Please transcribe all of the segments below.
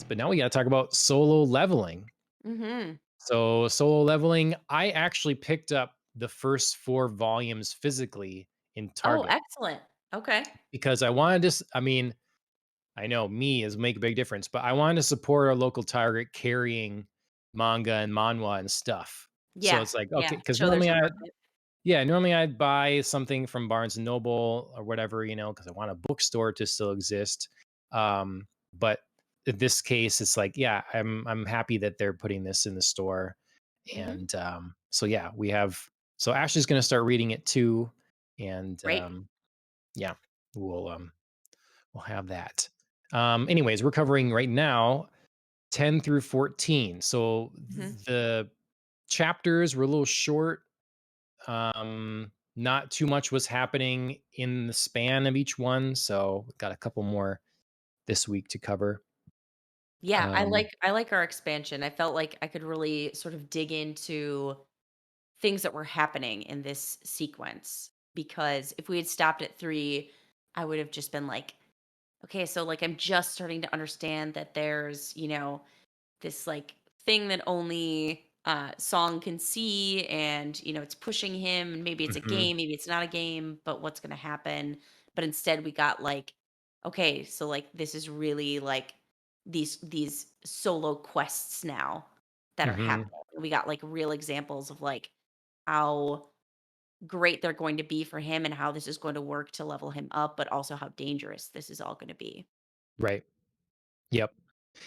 but now we got to talk about Solo Leveling. Mhm. So, Solo Leveling, I actually picked up the first 4 volumes physically in Oh, Target excellent. Okay. because I wanted to I mean, I know me is make a big difference, but I wanted to support our local Target carrying manga and manhwa and stuff. So Yeah, it's like, yeah. okay, because Show there's normally a market. normally I'd buy something from Barnes and Noble or whatever, because I want a bookstore to still exist. But in this case, it's like, yeah, I'm happy that they're putting this in the store. Mhm. And so yeah, so Ashley's gonna start reading it too. And Great. yeah, we'll um we'll have that. Anyways, we're covering right now 10 through 14. So Mhm. the chapters were a little short. Not too much was happening in the span of each one, so got a couple more this week to cover. Yeah, Um, I like our expansion. I felt like I could really sort of dig into things that were happening in this sequence because if we had stopped at 3, I would have just been like, okay, so like I'm just starting to understand that there's, this like thing that only Song can see and it's pushing him and maybe it's a mhm, game, maybe it's not a game, but what's going to happen? But instead we got like okay, so like this is really like these solo quests now that are mhm, happening. We got like real examples of like how great they're going to be for him and how this is going to work to level him up, but also how dangerous this is all going to be. right. Yep.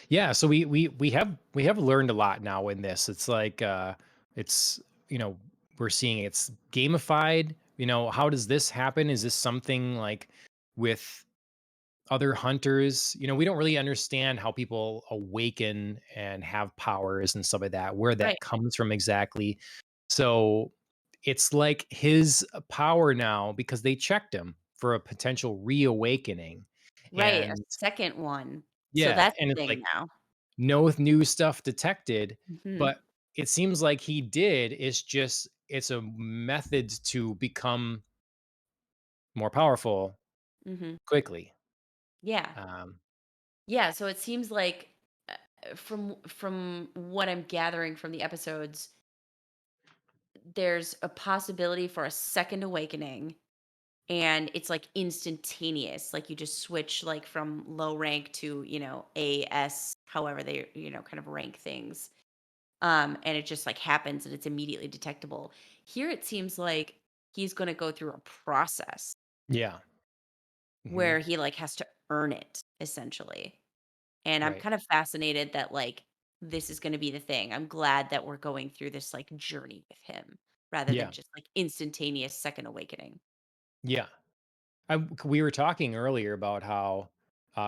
Yeah, so we have learned a lot now in this. It's like it's you know, we're seeing it's gamified. How does this happen? Is this something like with other hunters? We don't really understand how people awaken and have powers and stuff like that, where Right. that comes from exactly. So it's like his power now because they checked him for a potential reawakening. Right, a And second one. So yeah, that's and a it's thing like now. no new stuff detected, Mhm, but it seems like he did. It's a method to become more powerful mhm. quickly. Yeah. Um, Yeah, so it seems like, from what I'm gathering from the episodes, there's a possibility for a second awakening, and it's, like, instantaneous, like, you just switch, like, from low rank to, A, S, however they, kind of rank things, and it just, like, happens, and it's immediately detectable. Here, it seems like he's gonna go through a process yeah. Mhm. where he, like, has to earn it, essentially. And I'm Right. kind of fascinated that, like, this is gonna be the thing. I'm glad that we're going through this, like, journey with him rather than Yeah. just, like, instantaneous second awakening. Yeah. We were talking earlier about how,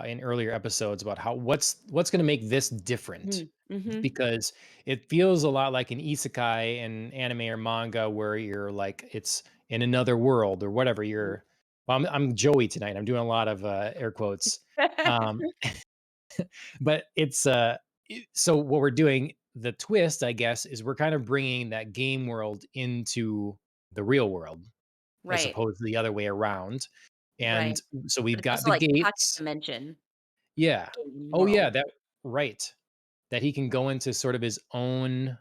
in earlier episodes, about how what's going to make this different Mm, mhm. because it feels a lot like an isekai in anime or manga where you're like it's in another world or whatever. Mhm. Well, I'm Joey tonight. I'm doing a lot of air quotes, um, but so what we're doing. The twist, I guess, is we're kind of bringing that game world into the real world as Right, opposed to the other way around. right. And so But we've it's got also, the like, pocket gates. dimension Yeah. game Oh, yeah, world. that right. That he can go into sort of his own,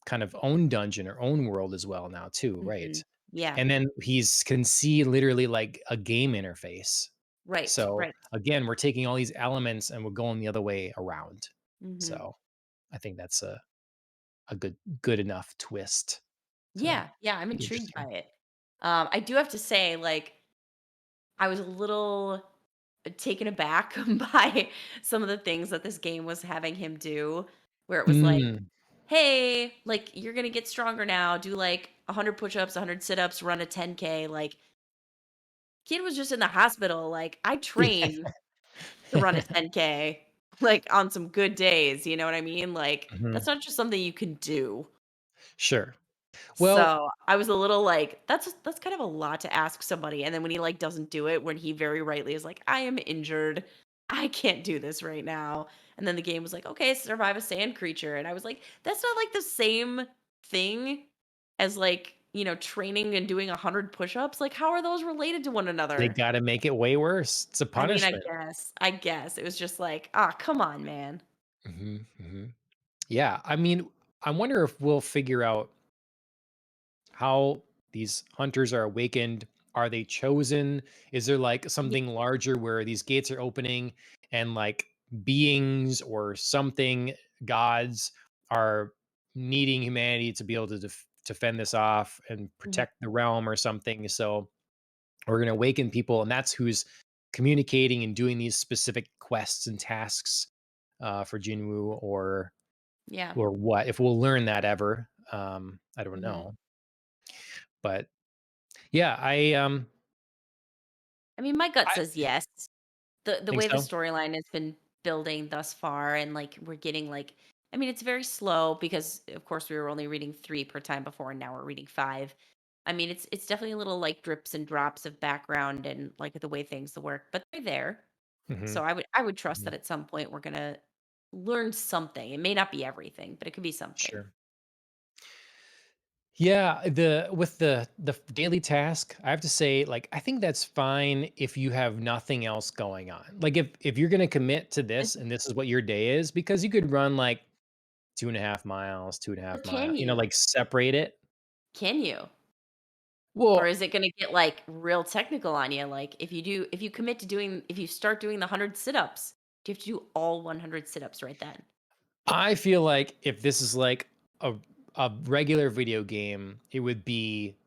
kind of own dungeon or own world as well now too, right? Mhm. Yeah. And then he's can see literally like a game interface. Right, So, right. again, we're taking all these elements and we're going the other way around. Mhm. So, I think that's a good enough twist to Yeah, yeah, I'm be intrigued by interesting. it. I do have to say, like, I was a little taken aback by some of the things that this game was having him do, where it was like, Mm. "Hey, like, you're gonna get stronger now, do, like, 100 push-ups, 100 sit-ups, run a 10K," like, kid was just in the hospital, like, I train to run a 10K, like, on some good days, you know what I mean? Like, that's Mhm. not just something you can do. Sure. Well, So, I was a little like, that's kind of a lot to ask somebody," and then when he, like, doesn't do it, when he very rightly is like, "I am injured. I can't do this right now," and then the game was like, "Okay, survive a sand creature," and I was like, "That's not, like, the same thing as, like, training and doing 100 push-ups, like, how are those related to one They another? gotta make it way worse. It's a I mean, punishment. I guess. It was just like, "Ah, come on, man." Mhm, mhm. Yeah, I mean, I wonder if we'll figure out how these hunters are awakened. Are they chosen? Is there like Ye something larger where these gates are opening and like beings or something, gods are needing humanity to be able to to fend this off and Mhm. protect the realm or something? So we're going to awaken people, and that's who's communicating and doing these specific quests and tasks for Jinwoo, Yeah. or what? If we'll learn that ever, I don't Mhm. know. But yeah, I mean, my gut I says yes. The think way the so. storyline has been building thus far, and, like, we're getting, like, I mean, it's very slow because, of course, we were only reading 3 per time before, and now we're reading 5. I mean, it's definitely a little, like, drips and drops of background and, like, the way things work, but they're there. Mhm, So I would trust mhm, that at some point we're gonna learn something. It may not be everything, but it could be something. sure. Yeah, the with the daily task, I have to say, like, I think that's fine if you have nothing else going on. Like, if you're gonna commit to this and this is what your day is, because you could run like 2.5 miles, two and a But half mile, can you? like separate it. Can you? Or Well, is it gonna get, like, real technical on you? Like, if you commit to doing if you start doing the 100 sit-ups, do you have to do all 100 sit-ups right then? I feel like if this is like a regular video game, it would be,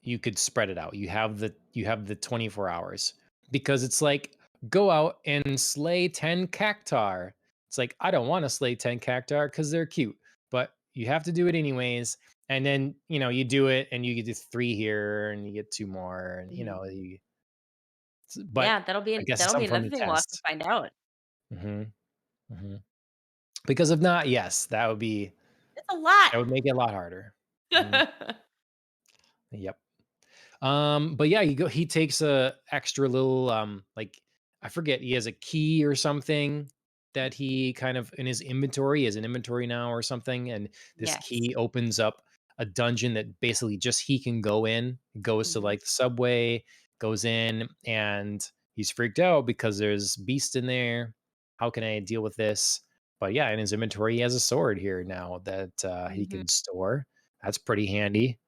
you could spread it out. You have the 24 hours, because it's like, go out and slay 10 cactar. It's like, I don't want to slay 10 cactar because they're cute, but you have to do it anyways. And then, you do it and you get 3 here and you get 2 more, and Mhm. but Yeah, I guess it's that'll be something fun another to thing we'll have to test. find out. Mhm, mhm. Because if not, yes, It's a lot. that would make it a lot harder. Mhm. Yep. But yeah, he takes a extra little, like, I forget, he has a key or something that he kind of in his inventory, he has an inventory now or something, and this Yes. key opens up a dungeon that basically just he can go in. He goes to Mhm, like the subway, goes in, and he's freaked out because there's beast in there. How can I deal with this? But yeah, in his inventory, he has a sword here now that he mhm. can store. That's pretty handy.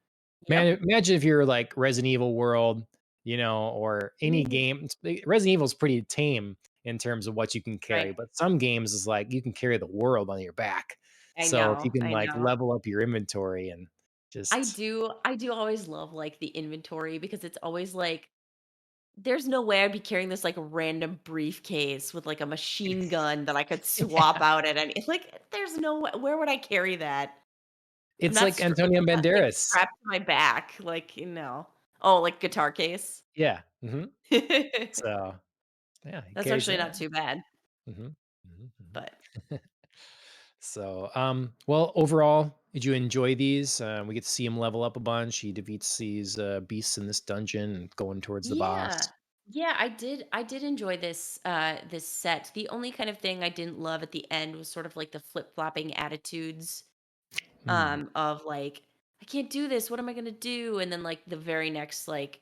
Man, Yep. imagine if you're like Resident Evil World, or any Ooh, game. Resident Evil is pretty tame in terms of what you can right. carry, but some games is like you can carry the world on your back. So if you can I like know. level up your inventory and just I do always love, like, the inventory because it's always like, there's no way I'd be carrying this, like, random briefcase with, like, a machine gun that I could swap yeah, out at any like, there's no way where would I carry that? I'm it's not like str It's Antonio not, like, Banderas. strapped to my back, like, Oh, like guitar case? Yeah, so yeah, he That's carries actually that. not too bad, Mhm, mhm, mhm. but So, well, overall, did you enjoy these? We get to see him level up a bunch. He defeats these beasts in this dungeon and going towards the yeah. boss. Yeah, I did enjoy this set. The only kind of thing I didn't love at the end was sort of like the flip-flopping attitudes, Hmm. of like, "I can't do this. What am I gonna do?" And then, like, the very next, like,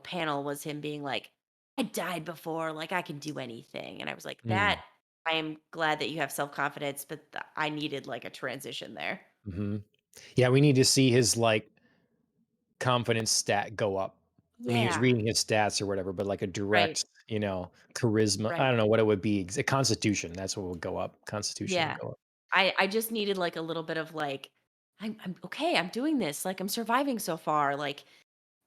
panel was him being like, "I died before, like, I can do anything." And I was like, Mm. I am glad that you have self-confidence, but I needed, like, a transition there." Hmm. Yeah, we need to see his like confidence stat go up. I mean, he was Yeah. reading his stats or whatever, but like a Right. direct, charisma. I Right. don't know what it would be. Constitution. That's what would go up. Constitution would Yeah. go up. I just needed, like, a little bit of, like, I'm okay, I'm doing this, like, I'm surviving so far, like,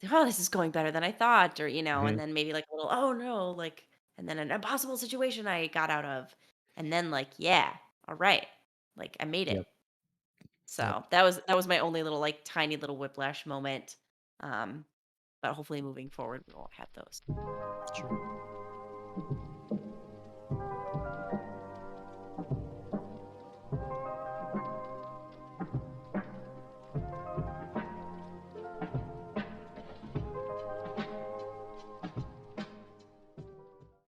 "Oh, this is going better than I thought," or, and Hmm. then maybe, like, a little, "Oh, no," like, and then an impossible situation I got out of, and then, like, "Yeah, alright," like, I made it. Yep. Yep. So, that was my only little, like, tiny little whiplash moment, um, but hopefully moving forward, we won't have those. Sure.